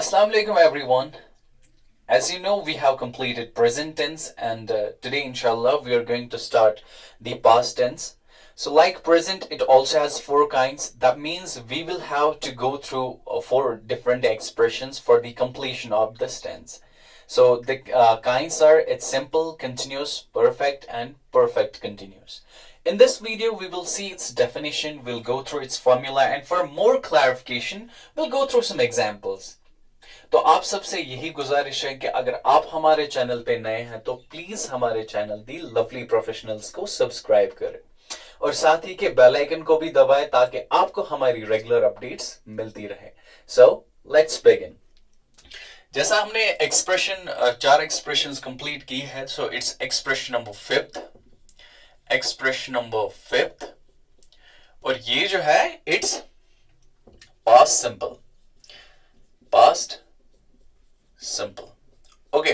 Assalamu alaikum everyone. As you know, we have completed present tense and today inshallah we are going to start the past tense. So like present, it also has four kinds. That means we will have to go through four different expressions for the completion of this tense. So the kinds are it's simple, continuous, perfect and perfect continuous. In this video, we will see its definition, we'll go through its formula and for more clarification, we'll go through some examples. तो आप सबसे यही गुजारिश है कि अगर आप हमारे चैनल पे नए हैं तो प्लीज हमारे चैनल दी लवली प्रोफेशनल्स को सब्सक्राइब करें और साथ ही के बेल आइकन को भी दबाएं ताकि आपको हमारी रेगुलर अपडेट्स मिलती रहे. So let's begin. जैसा हमने चार एक्सप्रेशंस कंप्लीट की है, so its expression number fifth और ये जो है इट्स पास्ट सिंपल. ओके,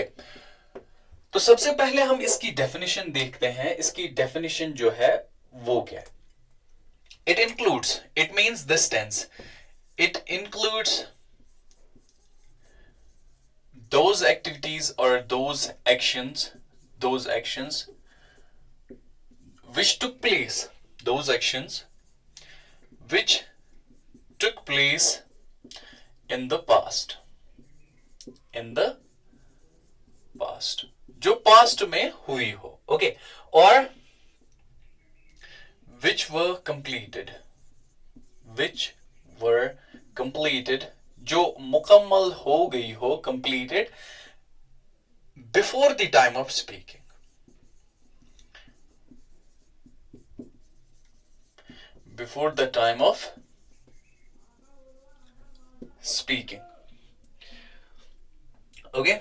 तो सबसे पहले हम इसकी डेफिनेशन देखते हैं. इसकी डेफिनेशन जो है वो क्या है? It means this tense, it includes those activities or those actions which took place in the past जो पास्ट में हुई हो. ओके, और which were completed जो मुकम्मल हो गई हो, completed before the time of speaking. Okay,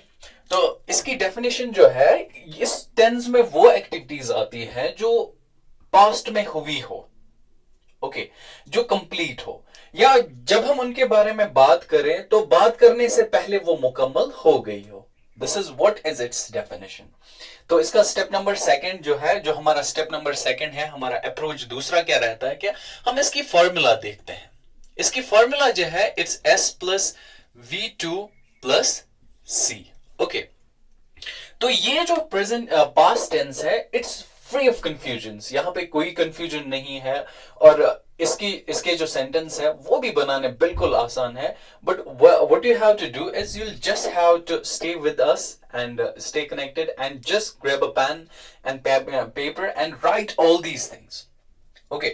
तो इसकी डेफिनेशन जो है, इस टेंस में वो एक्टिविटीज आती है जो पास्ट में हुई हो, ओके, जो कंप्लीट हो, या जब हम उनके बारे में बात करें तो बात करने से पहले वो मुकम्मल हो गई हो. This is what is it's definition. तो इसका स्टेप नंबर सेकंड जो है, जो हमारा स्टेप नंबर सेकंड है, हमारा अप्रोच दूसरा क्या रहता है, क्या हम इसकी फॉर्मूला देखते हैं. इसकी फॉर्मूला जो है it's S plus V2 plus C. Okay, तो ये जो प्रेजेंट पास्ट टेंस है इट्स फ्री ऑफ कंफ्यूजन. यहां पे कोई कंफ्यूजन नहीं है और इसके जो सेंटेंस है वो भी बनाने बिल्कुल आसान है. But what you have to do is you just have to stay with us and stay connected and just grab a pen and paper and write all these things. Okay,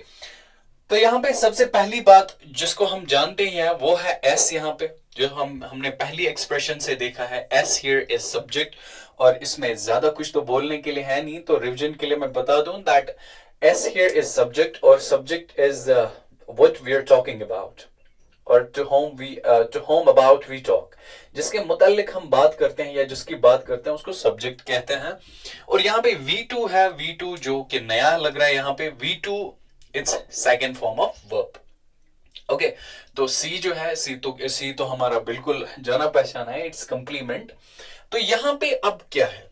तो यहाँ पे सबसे पहली बात जिसको हम जानते हैं वो है S. यहाँ पे जो हमने पहली एक्सप्रेशन से देखा है, S here is subject, और इसमें ज्यादा कुछ तो बोलने के लिए है नहीं, तो रिवीजन के लिए मैं बता दूं that S here is subject और subject is what we are talking about और to whom about we talk. जिसके मुतालिक हम बात करते हैं या जिसकी बात करते हैं उसको सब्जेक्ट कहते हैं. और यहाँ पे V2 है, V2 जो कि नया लग रहा है. यहाँ पे V2 it's second form of verb. Okay, तो C जो है, C तो हमारा बिल्कुल जाना पहचाना है, इट्स कंप्लीमेंट. तो यहाँ पे अब क्या है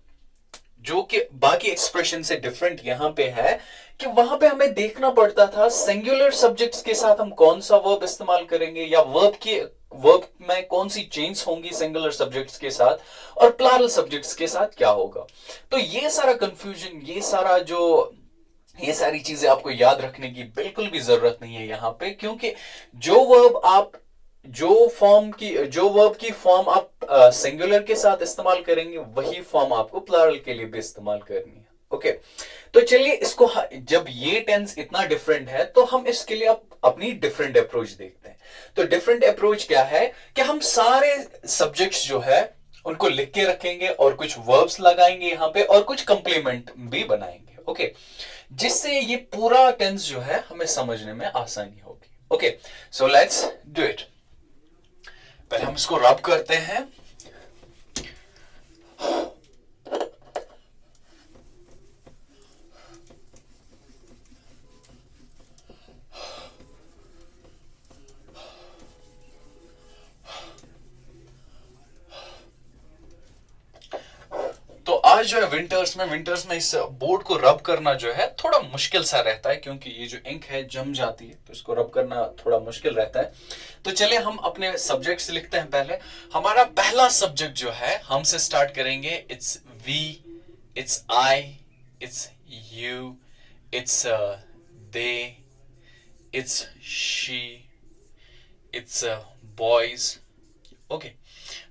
जो कि बाकी एक्सप्रेशन से डिफरेंट यहाँ पे है कि वहां पे हमें देखना पड़ता था सिंगुलर सब्जेक्ट्स के साथ हम कौन सा वर्ब इस्तेमाल करेंगे या वर्ब में कौन सी चेंज होंगी सिंगुलर सब्जेक्ट्स के साथ और प्लूरल सब्जेक्ट्स के साथ क्या होगा. तो ये सारा कंफ्यूजन, ये सारी चीजें आपको याद रखने की बिल्कुल भी जरूरत नहीं है यहाँ पे, क्योंकि जो वर्ब की फॉर्म आप सिंगुलर के साथ इस्तेमाल करेंगे वही फॉर्म आपको प्लूरल के लिए भी इस्तेमाल करनी है. ओके, तो चलिए इसको, जब ये टेंस इतना डिफरेंट है तो हम इसके लिए अपनी डिफरेंट अप्रोच देखते हैं. तो डिफरेंट अप्रोच क्या है कि हम सारे सब्जेक्ट्स जो है उनको लिख के रखेंगे और कुछ वर्ब्स लगाएंगे यहाँ पे और कुछ कंप्लीमेंट भी बनाएंगे. ओके, जिससे ये पूरा टेंस जो है हमें समझने में आसानी होगी. Okay, so let's do it. पहले हम इसको रब करते हैं. आज जो है विंटर्स में इस बोर्ड को रब करना जो है थोड़ा मुश्किल सा रहता है, क्योंकि ये जो इंक है जम जाती है तो इसको रब करना थोड़ा मुश्किल रहता है. तो चले हम अपने सब्जेक्ट से लिखते हैं। पहले हमारा पहला सब्जेक्ट जो है हमसे स्टार्ट करेंगे, it's we, it's I, it's you, it's they, it's she, it's boys. Okay,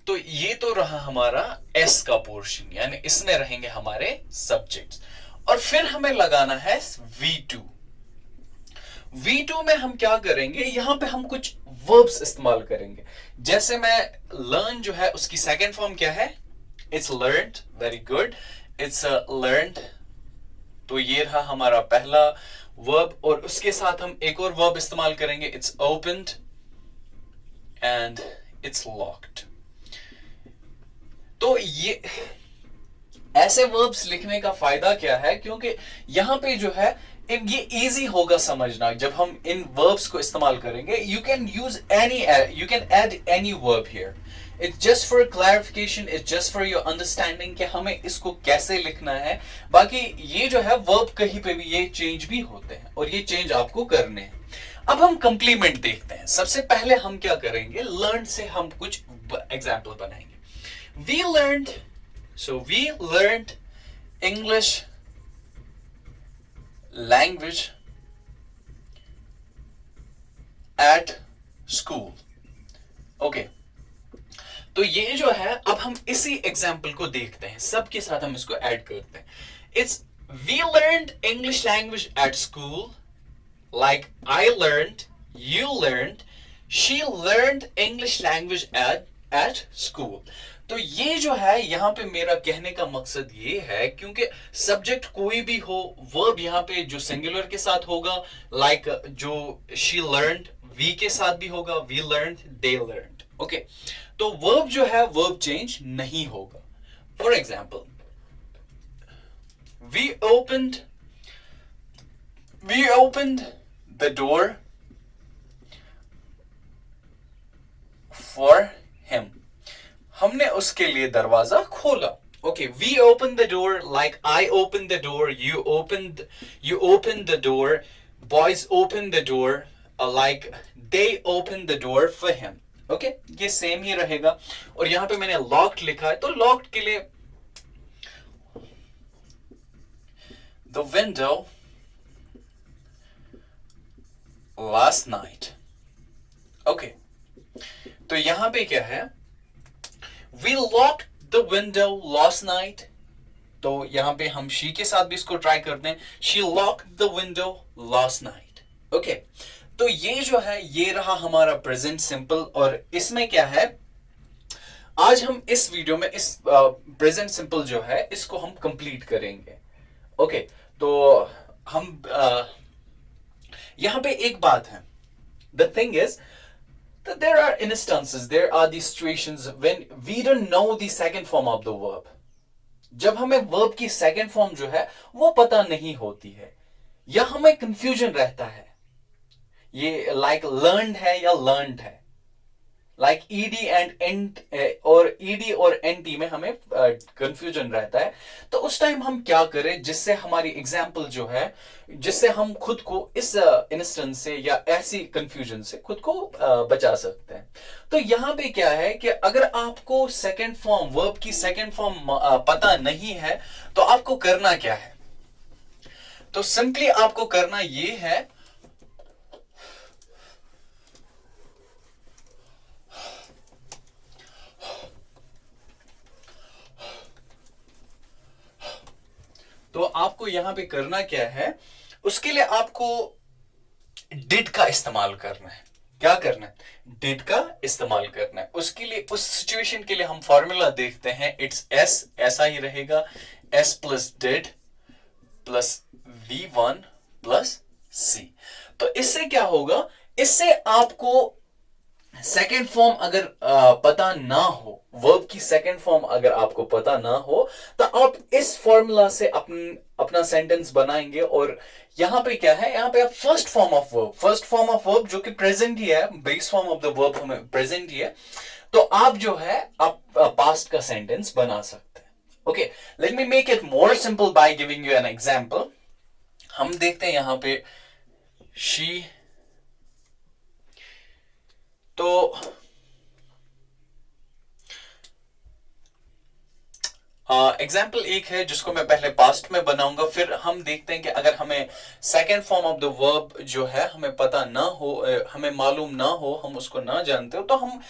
तो ये तो रहा हमारा एस का पोर्शन, यानी इसमें रहेंगे हमारे सब्जेक्ट्स। और फिर हमें लगाना है V2। V2 में हम क्या करेंगे, यहां पे हम कुछ वर्ब्स इस्तेमाल करेंगे। जैसे मैं लर्न जो है उसकी सेकेंड फॉर्म क्या है, it's learned, very good, it's learned. तो ये रहा हमारा पहला वर्ब, और उसके साथ हम एक और वर्ब इस्तेमाल करेंगे, it's opened and it's locked. तो ये ऐसे वर्ब्स लिखने का फायदा क्या है, क्योंकि यहां पे जो है ये इजी होगा समझना। जब हम इन वर्ब्स को इस्तेमाल करेंगे, you can use any, you can add any verb here. It's just for clarification, it's just for your understanding कि हमें इसको कैसे लिखना है। बाकी ये जो है वर्ब कहीं पे भी ये चेंज भी होते हैं, और ये चेंज आपको करने हैं। अब हम कंप्लीमेंट देखते हैं। सबसे पहले हम क्या करेंगे, लर्न से हम कुछ एग्जाम्पल बनाएंगे। We learned, so we learned English language at school. Okay. तो ये जो है, अब हम इसी एग्जाम्पल को देखते हैं, सबके साथ हम इसको ऐड करते हैं। It's we learned English language at school, like I learned, you learned, she learned English language at school. तो ये जो है यहां पे मेरा कहने का मकसद ये है, क्योंकि सब्जेक्ट कोई भी हो, वर्ब यहां पे जो सिंगुलर के साथ होगा, लाइक जो शी लर्नड, वी के साथ भी होगा, we learned, they learned. Okay, तो वर्ब जो है वर्ब चेंज नहीं होगा। For example, we opened the door for him. हमने उसके लिए दरवाजा खोला। Okay, we open the door like I open the door, you open the door, boys open the door like they open the door for him. Okay, ये same ही रहेगा। और यहां पे मैंने लॉक्ड लिखा है, तो लॉक्ड के लिए the window last night. Okay, तो यहां पे क्या है, We locked the window last night. तो यहां पे हम she के साथ भी इसको ट्राई करते हैं, she locked the window last night. Okay, तो ये जो है ये रहा हमारा प्रेजेंट सिंपल। और इसमें क्या है, आज हम इस वीडियो में इस प्रेजेंट सिंपल जो है इसको हम कंप्लीट करेंगे। ओके, तो हम यहां पे एक बात है, the thing is that there are instances, there are these situations when we don't know the second form of the verb. जब हमें verb की second form जो है वो पता नहीं होती है, या हमें confusion रहता है, ये like learned है या learned है, like ed and ent और ed और nt में हमें confusion रहता है। तो उस टाइम हम क्या करें, जिससे हमारी एग्जाम्पल जो है, जिससे हम खुद को इस इंस्टेंस से या ऐसी कंफ्यूजन से खुद को बचा सकते हैं। तो यहां पे क्या है कि अगर आपको सेकंड फॉर्म, वर्ब की सेकंड फॉर्म पता नहीं है, तो आपको करना क्या है, तो सिंपली आपको करना ये है, तो आपको यहां पे करना क्या है, उसके लिए आपको डिड का इस्तेमाल करना है। क्या करना है, डिड का इस्तेमाल करना है। उसके लिए, उस सिचुएशन के लिए हम फॉर्मूला देखते हैं, इट्स एस, ऐसा ही रहेगा, S plus did plus V1 plus C. तो इससे क्या होगा, इससे आपको सेकेंड फॉर्म अगर पता ना हो, वर्ब की सेकेंड फॉर्म अगर आपको पता ना हो, तो आप इस फॉर्मूला से अपना सेंटेंस बनाएंगे। और यहां पे क्या है, यहां पे आप फर्स्ट फॉर्म ऑफ वर्ब जो कि प्रेजेंट ही है, base form of the verb हमें प्रेजेंट ही है, तो आप जो है आप पास्ट का सेंटेंस बना सकते हैं। Okay, let me make it more simple by giving you an example. हम देखते हैं यहां पे, शी तो एग्जाम्पल एक है जिसको मैं पहले पास्ट में बनाऊंगा, फिर हम देखते हैं कि अगर हमें second form of the verb जो है हमें पता ना हो, हमें मालूम ना हो, हम उसको ना जानते हो, तो हम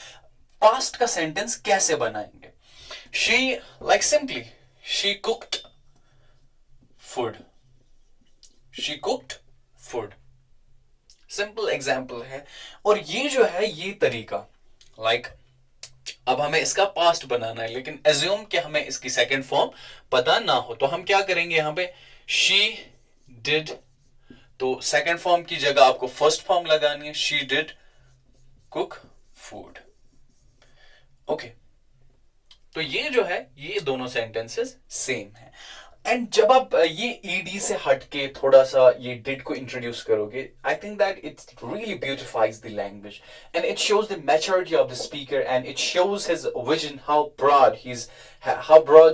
पास्ट का सेंटेंस कैसे बनाएंगे। She, like simply, she cooked food, she cooked food, simple example है। और ये जो है ये तरीका, लाइक अब हमें इसका पास्ट बनाना है, लेकिन एज्यूम कि हमें इसकी सेकंड फॉर्म पता ना हो, तो हम क्या करेंगे यहां पे, शी डिड, तो सेकंड फॉर्म की जगह आपको फर्स्ट फॉर्म लगानी है, she did cook food. Okay, तो ये जो है ये दोनों सेंटेंसेस सेम है। एंड जब आप ये ईडी से हटके थोड़ा सा ये डिड को इंट्रोड्यूस करोगे, I think that it's really beautifies the language and it shows the maturity of the speaker and it shows his vision, how broad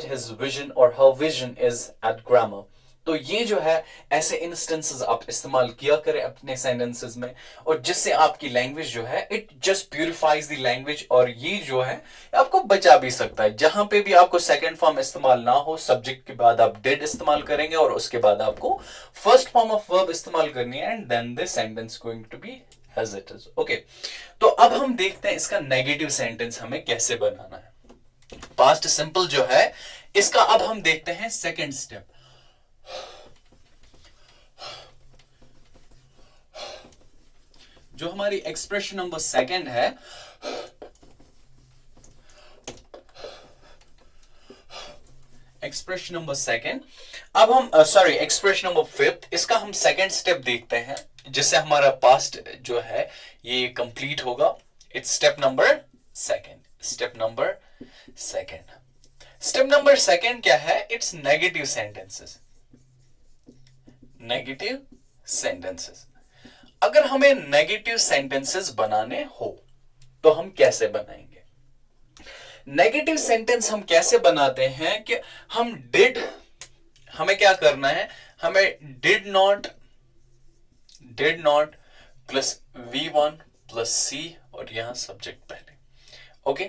his vision और how vision is at grammar. तो ये जो है ऐसे instances आप इस्तेमाल किया करें अपने सेंटेंसेस में, और जिससे आपकी लैंग्वेज जो है it just purifies the language, और ये जो है आपको बचा भी सकता है। जहां पे भी आपको सेकंड फॉर्म इस्तेमाल ना हो, सब्जेक्ट के बाद आप डिड इस्तेमाल करेंगे और उसके बाद आपको फर्स्ट फॉर्म ऑफ वर्ब इस्तेमाल करनी है, and then the sentence going to be as it is. Okay, तो अब हम देखते हैं इसका नेगेटिव सेंटेंस हमें कैसे बनाना है। पास्ट सिंपल जो है इसका अब हम देखते हैं सेकेंड स्टेप। जो हमारी एक्सप्रेशन नंबर सेकंड है, एक्सप्रेशन नंबर सेकंड, अब हम एक्सप्रेशन नंबर फिफ्थ, इसका हम सेकंड स्टेप देखते हैं, जिससे हमारा पास्ट जो है ये कंप्लीट होगा। It's step number second. Step number second क्या है, it's negative sentences. Negative sentences, अगर हमें नेगेटिव सेंटेंसेस बनाने हो तो हम कैसे बनाएंगे। नेगेटिव सेंटेंस हम कैसे बनाते हैं कि हम डिड, हमें क्या करना है, हमें did not plus V1 plus C और यहां सब्जेक्ट पहले। ओके,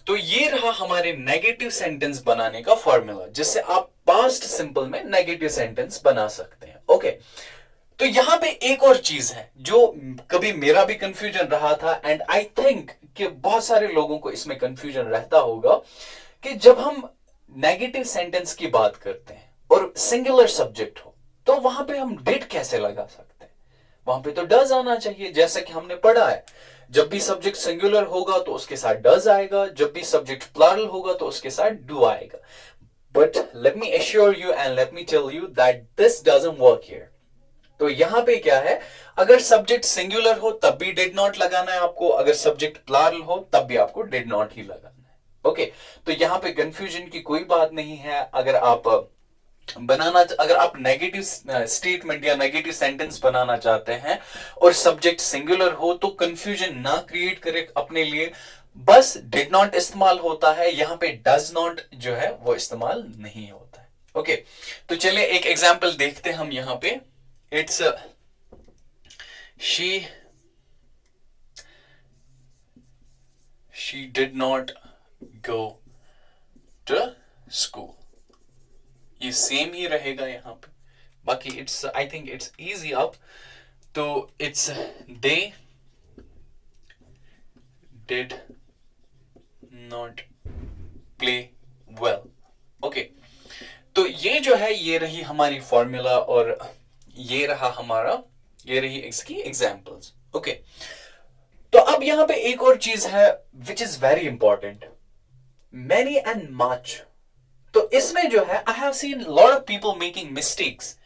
तो ये रहा हमारे नेगेटिव सेंटेंस बनाने का फॉर्मूला, जिससे आप पास्ट सिंपल में नेगेटिव सेंटेंस बना सकते हैं। ओके, तो यहां पे एक और चीज है जो कभी मेरा भी कंफ्यूजन रहा था, एंड आई थिंक कि बहुत सारे लोगों को इसमें कंफ्यूजन रहता होगा, कि जब हम नेगेटिव सेंटेंस की बात करते हैं और सिंगुलर सब्जेक्ट हो, तो वहां पे हम डिड कैसे लगा सकते हैं। वहां पे तो डज आना चाहिए, जैसा कि हमने पढ़ा है, जब भी सब्जेक्ट सिंगुलर होगा तो उसके साथ डज आएगा, जब भी सब्जेक्ट प्लरल होगा तो उसके साथ डू आएगा। But let me assure you and let me tell you that this doesn't work here. तो यहां पे क्या है, अगर सब्जेक्ट सिंगुलर हो तब भी डिड नॉट लगाना है आपको, अगर सब्जेक्ट प्लरल हो तब भी आपको डिड नॉट ही लगाना है। ओके, तो यहां पे कंफ्यूजन की कोई बात नहीं है। अगर आप नेगेटिव स्टेटमेंट या नेगेटिव सेंटेंस बनाना चाहते हैं और सब्जेक्ट सिंगुलर हो, तो कंफ्यूजन ना क्रिएट करें अपने लिए, बस डिड नॉट इस्तेमाल होता है, यहां पे डज नॉट जो है वो इस्तेमाल नहीं होता है। ओके, तो चलिए एक एग्जांपल देखते हैं हम यहां पे। It's she did not go to school। ये सेम ही रहेगा यहाँ पे, बाकी it's, I think it's easy अब। तो it's they did not play well। Okay, तो ये जो है ये रही हमारी फॉर्मूला, और ये रही इसकी एग्जांपल्स। ओके, तो अब यहां पे एक और चीज है which is very important, many and much. तो इसमें जो है I have seen lot of people making mistakes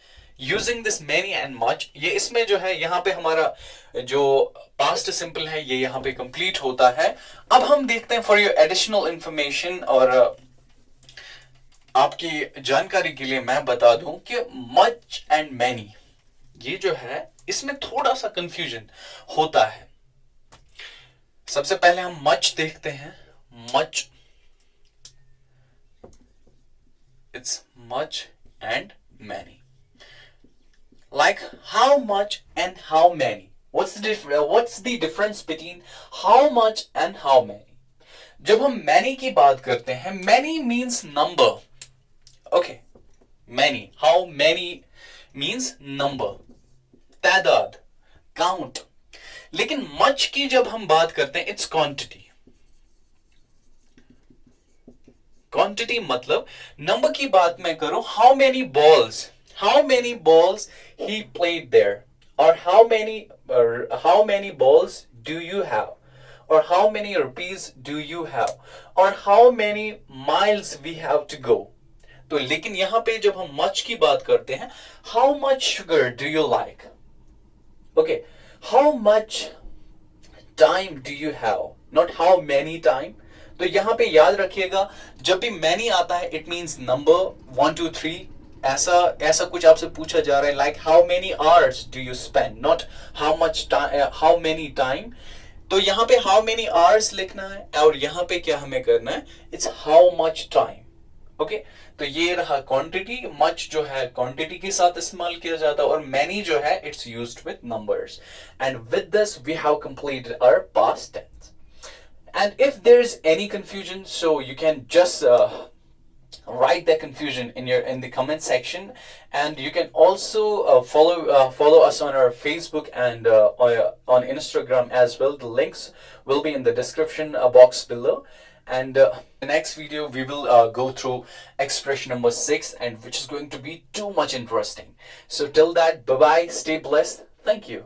using this many and much. ये इसमें जो है यहां पे हमारा जो पास्ट सिंपल है ये यहां पे कंप्लीट होता है। अब हम देखते हैं, फॉर योर एडिशनल इंफॉर्मेशन और आपकी जानकारी के लिए मैं बता दूं कि मच एंड मैनी ये जो है इसमें थोड़ा सा कंफ्यूजन होता है। सबसे पहले हम मच देखते हैं। Much, it's much and many. Like how much and how many, what's the difference between how much and how many? जब हम many की बात करते हैं, many means number. Okay, many. How many means number. तादाद, count. लेकिन much की जब हम बात करते हैं, it's quantity. क्वांटिटी मतलब नंबर की बात मैं करूं, how many balls he played there, और how many balls do you have, और how many rupees do you have, और how many miles we have to go. तो लेकिन यहां पे जब हम मच की बात करते हैं, how much sugar do you like, okay, how much time do you have, not how many time. तो यहां पे याद रखिएगा, जब भी मैनी आता है इट मींस नंबर 1 2 3. ऐसा कुछ आपसे पूछा जा रहा है, like how many hours do you spend, not how many time. तो यहां पे हाउ मेनी आवर्स लिखना है, और यहां पे क्या हमें करना है, it's how much time. Okay, तो ये रहा क्वांटिटी. मच जो है क्वांटिटी के साथ इस्तेमाल किया जाता है, और मैनी जो है it's used with numbers. And with this we have completed our past tense. And if there's any confusion, so you can just write that confusion in the comment section, and you can also follow us on our Facebook and on Instagram as well. The links will be in the description box below. And the next video we will go through expression number 6, and which is going to be too much interesting. So till that, bye bye, stay blessed, thank you.